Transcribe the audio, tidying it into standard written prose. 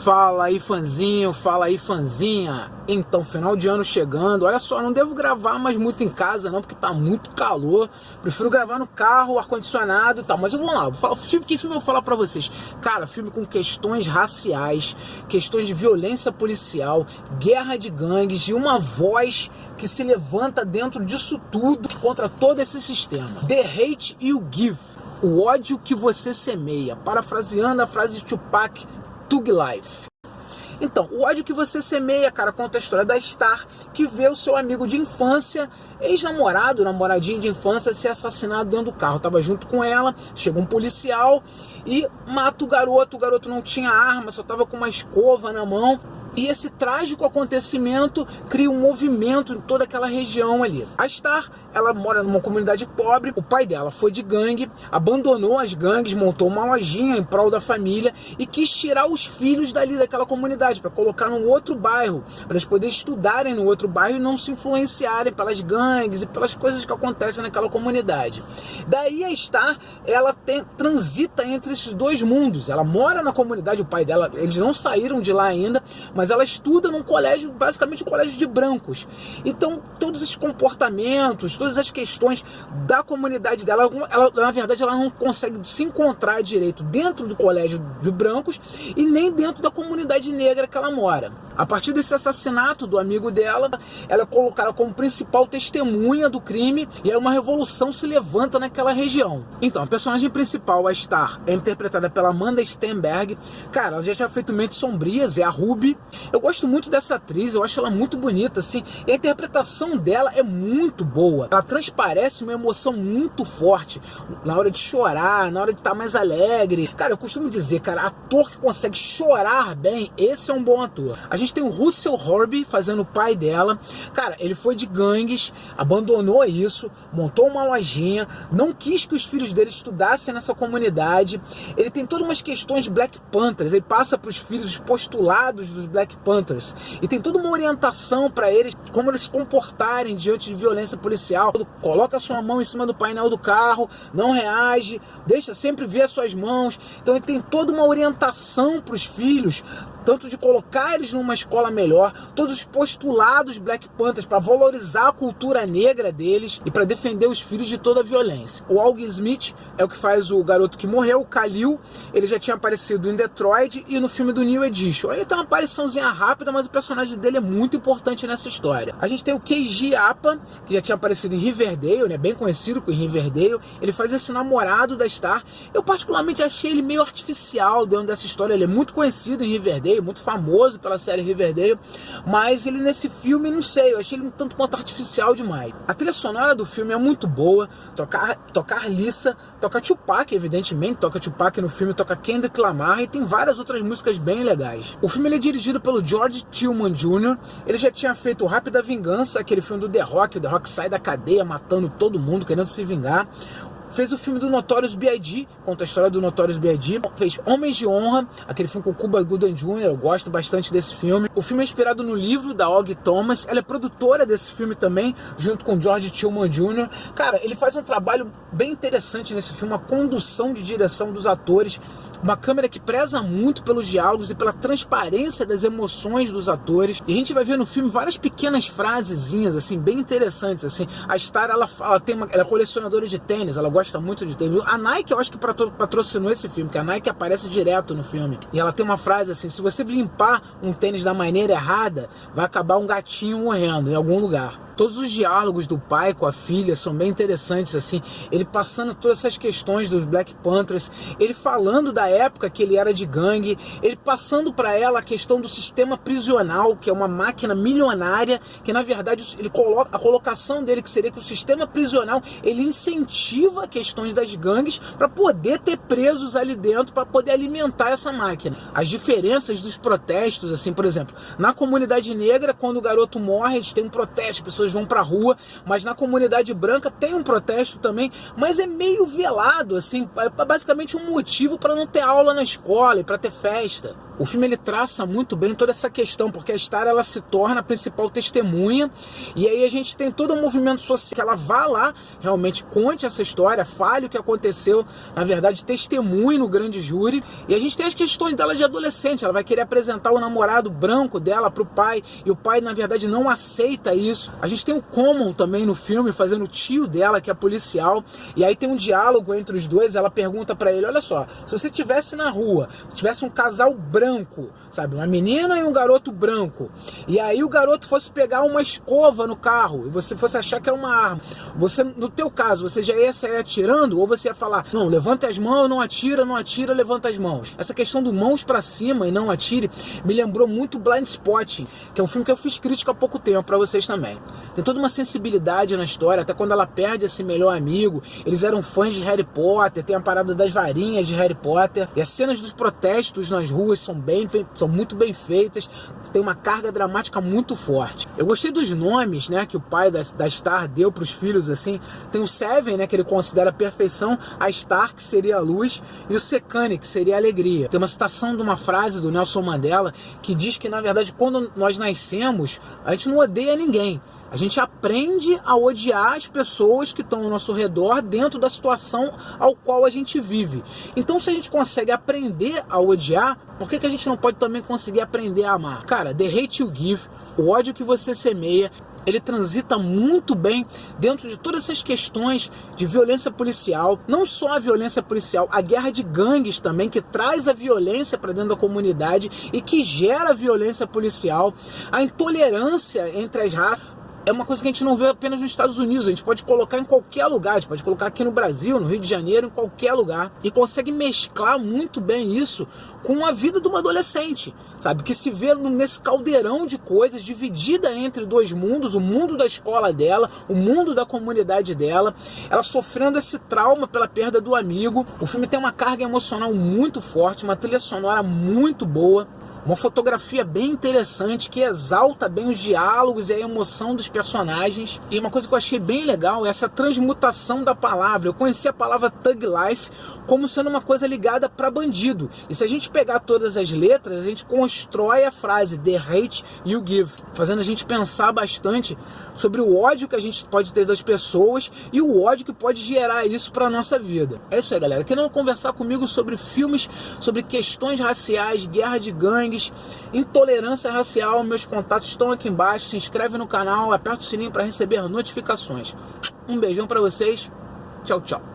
Fala aí, fãzinho, fala aí, fãzinha. Então, final de ano chegando. Olha só, não devo gravar mais muito em casa não, porque tá muito calor. Prefiro gravar no carro, ar-condicionado e tal. Mas eu vou lá, que filme eu vou falar pra vocês? Cara, filme com questões raciais, questões de violência policial, guerra de gangues e uma voz que se levanta dentro disso tudo contra todo esse sistema. The Hate You Give, o ódio que você semeia. Parafraseando a frase de Tupac, Thug Life. Então, o ódio que você semeia, cara, conta a história da Star, que vê o seu amigo de infância, ex-namorado, namoradinho de infância, ser assassinado dentro do carro. Tava junto com ela, chega um policial e mata o garoto. O garoto não tinha arma, só tava com uma escova na mão. E esse trágico acontecimento cria um movimento em toda aquela região ali. A Star, ela mora numa comunidade pobre, o pai dela foi de gangue, abandonou as gangues, montou uma lojinha em prol da família e quis tirar os filhos dali daquela comunidade para colocar num outro bairro, para eles poderem estudarem no outro bairro e não se influenciarem pelas gangues e pelas coisas que acontecem naquela comunidade. Daí a Star, ela transita entre esses dois mundos. Ela mora na comunidade, o pai dela, eles não saíram de lá ainda, mas ela estuda num colégio, basicamente um colégio de brancos. Então, todos esses comportamentos, todas as questões da comunidade dela, na verdade, ela não consegue se encontrar direito dentro do colégio de brancos e nem dentro da comunidade negra que ela mora. A partir desse assassinato do amigo dela, ela é colocada como principal testemunha do crime e aí uma revolução se levanta naquela região. Então, a personagem principal, a Star, é interpretada pela Amanda Stenberg. Cara, ela já tinha feito Mentes Sombrias, é a Ruby. Eu gosto muito dessa atriz, eu acho ela muito bonita, assim, e a interpretação dela é muito boa. Ela transparece uma emoção muito forte na hora de chorar, na hora de estar mais alegre. Cara, eu costumo dizer, cara, ator que consegue chorar bem, esse é um bom ator. A gente tem o Russell Horby fazendo o pai dela. Cara, ele foi de gangues, abandonou isso, montou uma lojinha, não quis que os filhos dele estudassem nessa comunidade. Ele tem todas umas questões Black Panthers, ele passa para os filhos os postulados dos Black Panthers e tem toda uma orientação para eles, como eles se comportarem diante de violência policial. Coloca a sua mão em cima do painel do carro, não reage, deixa sempre ver as suas mãos. Então ele tem toda uma orientação para os filhos, tanto de colocar eles numa escola melhor, todos os postulados Black Panthers para valorizar a cultura negra deles e para defender os filhos de toda a violência. O Alden Smith é o que faz o garoto que morreu, o Khalil. Ele já tinha aparecido em Detroit e no filme do New Edition. Ele tem uma apariçãozinha rápida, mas o personagem dele é muito importante nessa história. A gente tem o Keiji Apa, que já tinha aparecido em Riverdale, né, bem conhecido com Riverdale. Ele faz esse namorado da Star. Eu particularmente achei ele meio artificial dentro dessa história. Ele é muito conhecido em Riverdale, muito famoso pela série Riverdale, mas ele nesse filme, não sei, eu achei ele um tanto quanto artificial demais. A trilha sonora do filme é muito boa, toca Arliça, toca Tupac, evidentemente, toca Tupac no filme, toca Kendrick Lamar e tem várias outras músicas bem legais. O filme ele é dirigido pelo George Tillman Jr., ele já tinha feito o Rápida Vingança, aquele filme do The Rock, o The Rock sai da cadeia matando todo mundo, querendo se vingar. Fez o filme do Notorious B.I.G., conta a história do Notorious B.I.G. Fez Homens de Honra, aquele filme com Cuba Gooding Jr., eu gosto bastante desse filme. O filme é inspirado no livro da Og Thomas, ela é produtora desse filme também, junto com George Tillman Jr. Cara, ele faz um trabalho bem interessante nesse filme, uma condução de direção dos atores, uma câmera que preza muito pelos diálogos e pela transparência das emoções dos atores. E a gente vai ver no filme várias pequenas frasezinhas, assim, bem interessantes, assim. A Star, ela é colecionadora de tênis, ela gosta muito de tênis. A Nike, eu acho que patrocinou esse filme, que a Nike aparece direto no filme. E ela tem uma frase assim: se você limpar um tênis da maneira errada, vai acabar um gatinho morrendo em algum lugar. Todos os diálogos do pai com a filha são bem interessantes, assim, ele passando todas essas questões dos Black Panthers, ele falando da época que ele era de gangue, ele passando para ela a questão do sistema prisional, que é uma máquina milionária, que na verdade ele coloca a colocação dele, que seria que o sistema prisional, ele incentiva questões das gangues para poder ter presos ali dentro, para poder alimentar essa máquina. As diferenças dos protestos, assim, por exemplo, na comunidade negra, quando o garoto morre, eles têm um protesto, pessoas vão pra rua, mas na comunidade branca tem um protesto também, mas é meio velado, assim, é basicamente um motivo para não ter aula na escola e para ter festa. O filme ele traça muito bem toda essa questão, porque a Star ela se torna a principal testemunha, e aí a gente tem todo um movimento social que ela vá lá, realmente conte essa história, fale o que aconteceu, na verdade testemunhe no grande júri, e a gente tem as questões dela de adolescente, ela vai querer apresentar o namorado branco dela pro pai, e o pai na verdade não aceita isso. A gente tem o Common também no filme, fazendo o tio dela, que é policial, e aí tem um diálogo entre os dois, ela pergunta pra ele, olha só, se você estivesse na rua, tivesse um casal branco, sabe, uma menina e um garoto branco, e aí o garoto fosse pegar uma escova no carro, e você fosse achar que é uma arma, você, no teu caso, você já ia sair atirando, ou você ia falar, não, levanta as mãos, não atira, não atira, levanta as mãos. Essa questão do mãos pra cima e não atire, me lembrou muito Blindspotting, que é um filme que eu fiz crítica há pouco tempo pra vocês também. Tem toda uma sensibilidade na história, até quando ela perde esse melhor amigo, eles eram fãs de Harry Potter, tem a parada das varinhas de Harry Potter, e as cenas dos protestos nas ruas são muito bem feitas, tem uma carga dramática muito forte. Eu gostei dos nomes, né, que o pai da Star deu para os filhos, assim. Tem o Seven, né, que ele considera a perfeição, a Star, que seria a luz, e o Sekani, que seria a alegria. Tem uma citação de uma frase do Nelson Mandela que diz que, na verdade, quando nós nascemos, a gente não odeia ninguém. A gente aprende a odiar as pessoas que estão ao nosso redor dentro da situação ao qual a gente vive. Então, se a gente consegue aprender a odiar, por que a gente não pode também conseguir aprender a amar? Cara, the hate you give, o ódio que você semeia, ele transita muito bem dentro de todas essas questões de violência policial, não só a violência policial, a guerra de gangues também, que traz a violência para dentro da comunidade e que gera violência policial, a intolerância entre as raças. É uma coisa que a gente não vê apenas nos Estados Unidos, a gente pode colocar em qualquer lugar, a gente pode colocar aqui no Brasil, no Rio de Janeiro, em qualquer lugar, e consegue mesclar muito bem isso com a vida de uma adolescente, sabe, que se vê nesse caldeirão de coisas, dividida entre dois mundos, o mundo da escola dela, o mundo da comunidade dela, ela sofrendo esse trauma pela perda do amigo. O filme tem uma carga emocional muito forte, uma trilha sonora muito boa, uma fotografia bem interessante que exalta bem os diálogos e a emoção dos personagens. E uma coisa que eu achei bem legal é essa transmutação da palavra. Eu conheci a palavra Thug Life como sendo uma coisa ligada para bandido. E se a gente pegar todas as letras, a gente constrói a frase The hate you give, fazendo a gente pensar bastante sobre o ódio que a gente pode ter das pessoas e o ódio que pode gerar isso para a nossa vida. É isso aí, galera. Querendo conversar comigo sobre filmes, sobre questões raciais, guerra de gangues, intolerância racial, meus contatos estão aqui embaixo. Se inscreve no canal, aperta o sininho para receber notificações. Um beijão para vocês. Tchau, tchau.